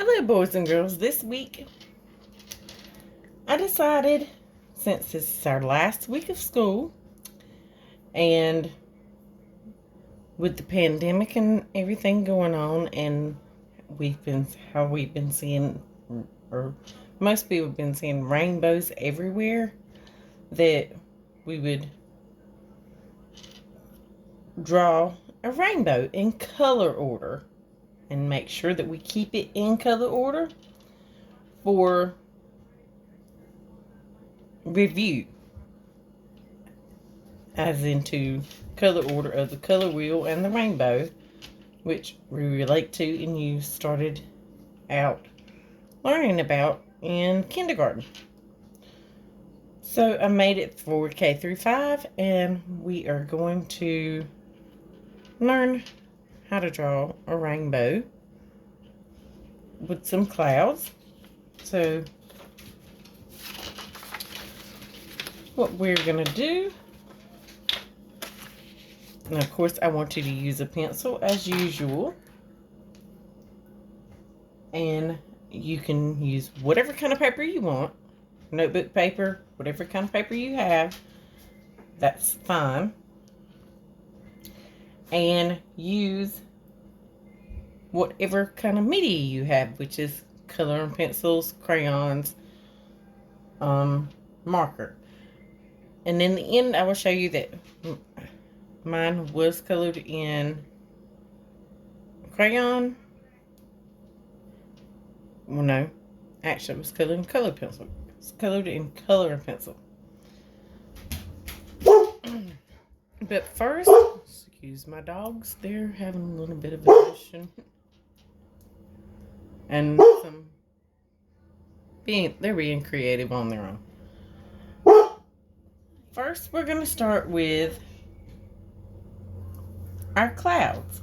Hello, boys and girls. This week, I decided, since it's our last week of school, and with the pandemic and everything going on, and we've been seeing, or most people have been seeing rainbows everywhere, that we would draw a rainbow in color order and make sure that we keep it in color order for review, as into color order of the color wheel and the rainbow, which we relate to and you started out learning about in kindergarten. So I made it for K through 5, and we are going to learn how to draw a rainbow with some clouds. So what we're going to do, and of course I want you to use a pencil as usual, and you can use whatever kind of paper you want, notebook paper, whatever kind of paper you have, that's fine, and use whatever kind of media you have, which is coloring pencils, crayons, marker. And in the end, I will show you that mine was colored in crayon. Well, no, actually, it was colored in color pencil. It's colored in coloring pencil. But first, excuse my dogs, they're having a little bit of a mission. And they're being creative on their own. First, we're going to start with our clouds.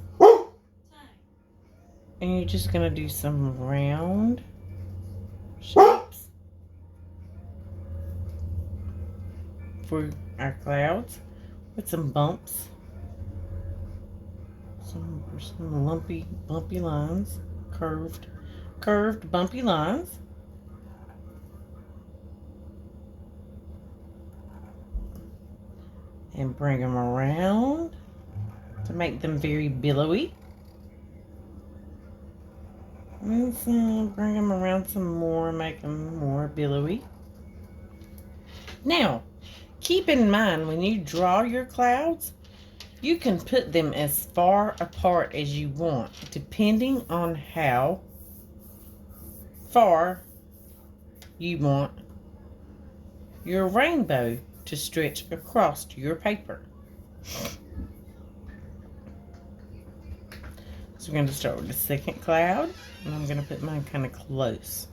And you're just going to do some round shapes for our clouds with some bumps. Some lumpy, bumpy lines. Curved, bumpy lines. And bring them around to make them very billowy. And so bring them around some more, make them more billowy. Now, keep in mind when you draw your clouds, you can put them as far apart as you want, depending on how far you want your rainbow to stretch across your paper. So we're going to start with the second cloud, and I'm going to put mine kind of close.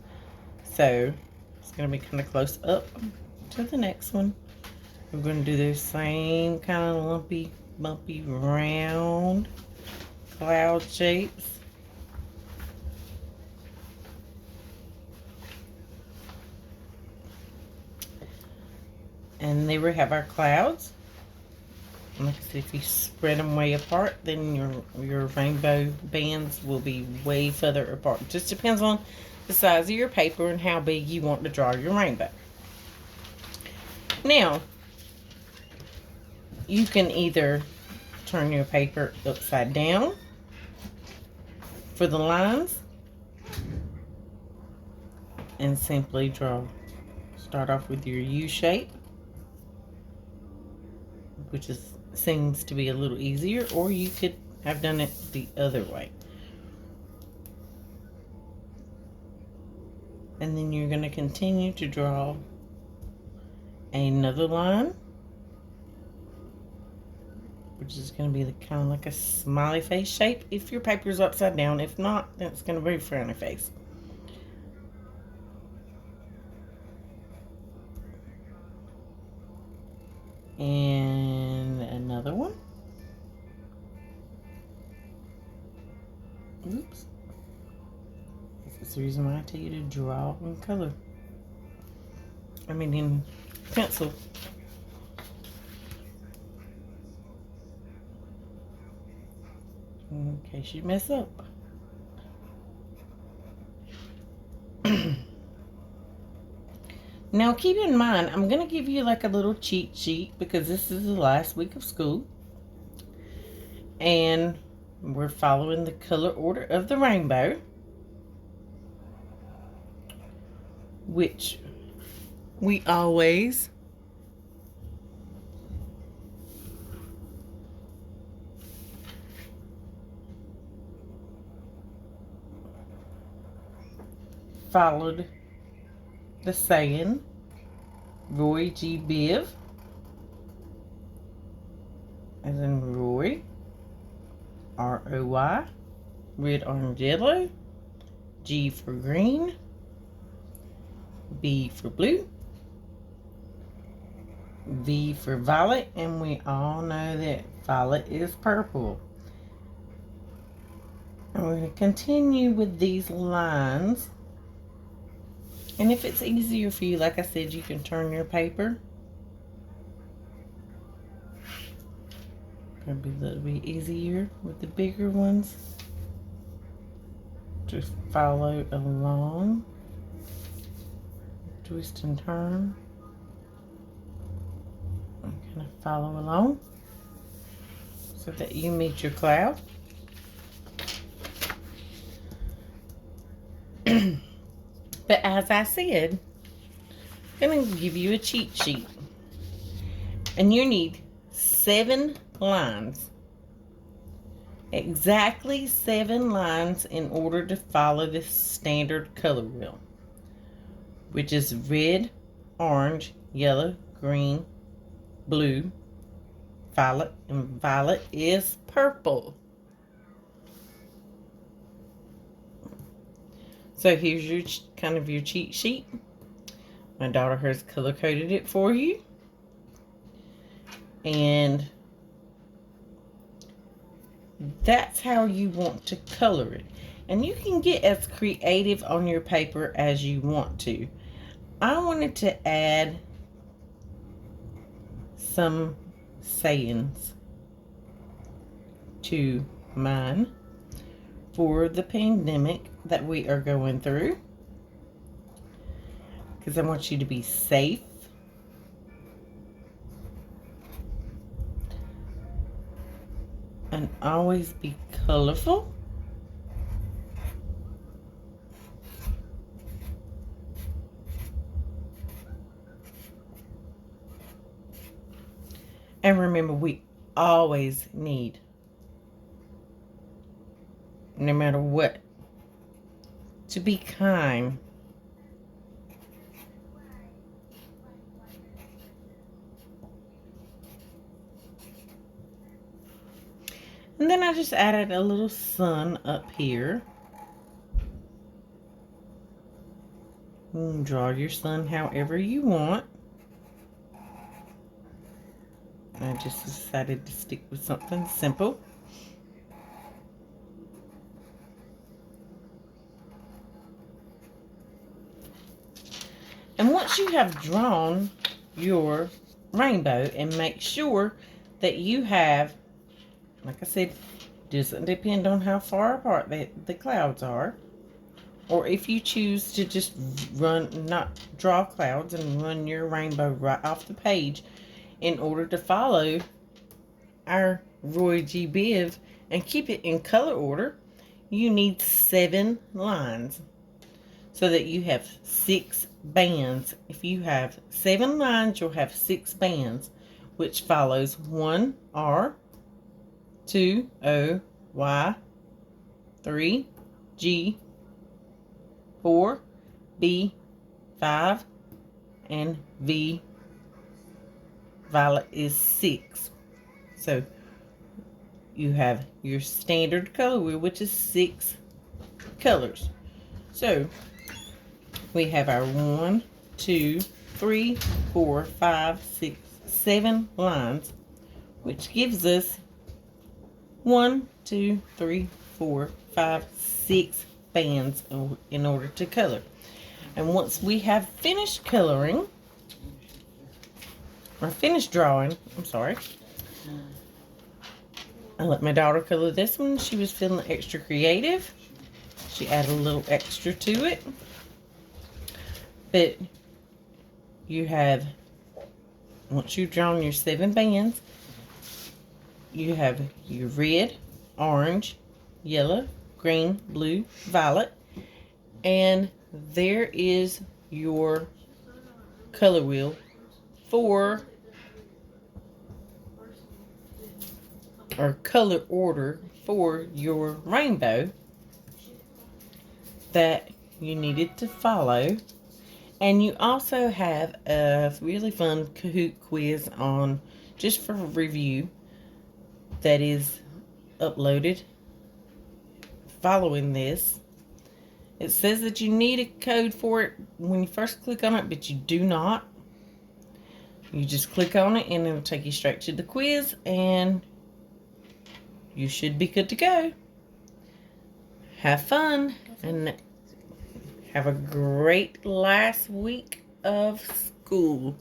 So it's going to be kind of close up to the next one. We're going to do the same kind of lumpy, bumpy, round cloud shapes. And there we have our clouds. And like I said, if you spread them way apart, then your rainbow bands will be way further apart. It just depends on the size of your paper and how big you want to draw your rainbow. Now, you can either turn your paper upside down for the lines and simply start off with your U shape, which seems to be a little easier, or you could have done it the other way. And then you're going to continue to draw another line, which is going to be kind of like a smiley face shape if your paper is upside down. If not, then it's going to be a frowny face. And another one. Oops. That's the reason why I tell you to draw in color. I mean in pencil. In case you mess up. Now keep in mind, I'm going to give you like a little cheat sheet because this is the last week of school. And we're following the color order of the rainbow, which we always followed the saying, Roy G. Biv, as in Roy, R-O-Y, red, orange, yellow, G for green, B for blue, V for violet, and we all know that violet is purple. And we're going to continue with these lines. And if it's easier for you, like I said, you can turn your paper. It'll be a little bit easier with the bigger ones. Just follow along. Twist and turn. And kind of follow along so that you meet your cloud. But as I said, I'm going to give you a cheat sheet. And you need 7 lines. Exactly 7 lines in order to follow this standard color wheel, which is red, orange, yellow, green, blue, violet, and violet is purple. So here's your kind of your cheat sheet. My daughter has color coded it for you. And that's how you want to color it. And you can get as creative on your paper as you want to. I wanted to add some sayings to mine for the pandemic that we are going through, because I want you to be safe, and always be colorful, and remember, we always need, no matter what, to be kind. And then I just added a little sun up here. You can draw your sun however you want. I just decided to stick with something simple. And once you have drawn your rainbow, and make sure that you have, like I said, doesn't depend on how far apart the clouds are. Or if you choose to just not draw clouds and run your rainbow right off the page in order to follow our Roy G. Biv and keep it in color order, you need 7 lines so that you have 6 bands. If you have 7 lines, you'll have 6 bands, which follows 1 R, 2 O, Y, 3 G, 4 B, 5, and V. Violet is 6. So you have your standard color wheel, which is 6 colors. So we have our 1, 2, 3, 4, 5, 6, 7 lines, which gives us 1, 2, 3, 4, 5, 6 bands in order to color. And once we have finished coloring, or finished drawing, I'm sorry, I let my daughter color this one. She was feeling extra creative. She added a little extra to it. But you have, once you've drawn your 7 bands, you have your red, orange, yellow, green, blue, violet, and there is your color wheel for, or color order for your rainbow that you needed to follow. And you also have a really fun Kahoot quiz on, just for review, that is uploaded following this. It says that you need a code for it when you first click on it, but you do not. You just click on it and it'll take you straight to the quiz, and you should be good to go. Have fun and have a great last week of school.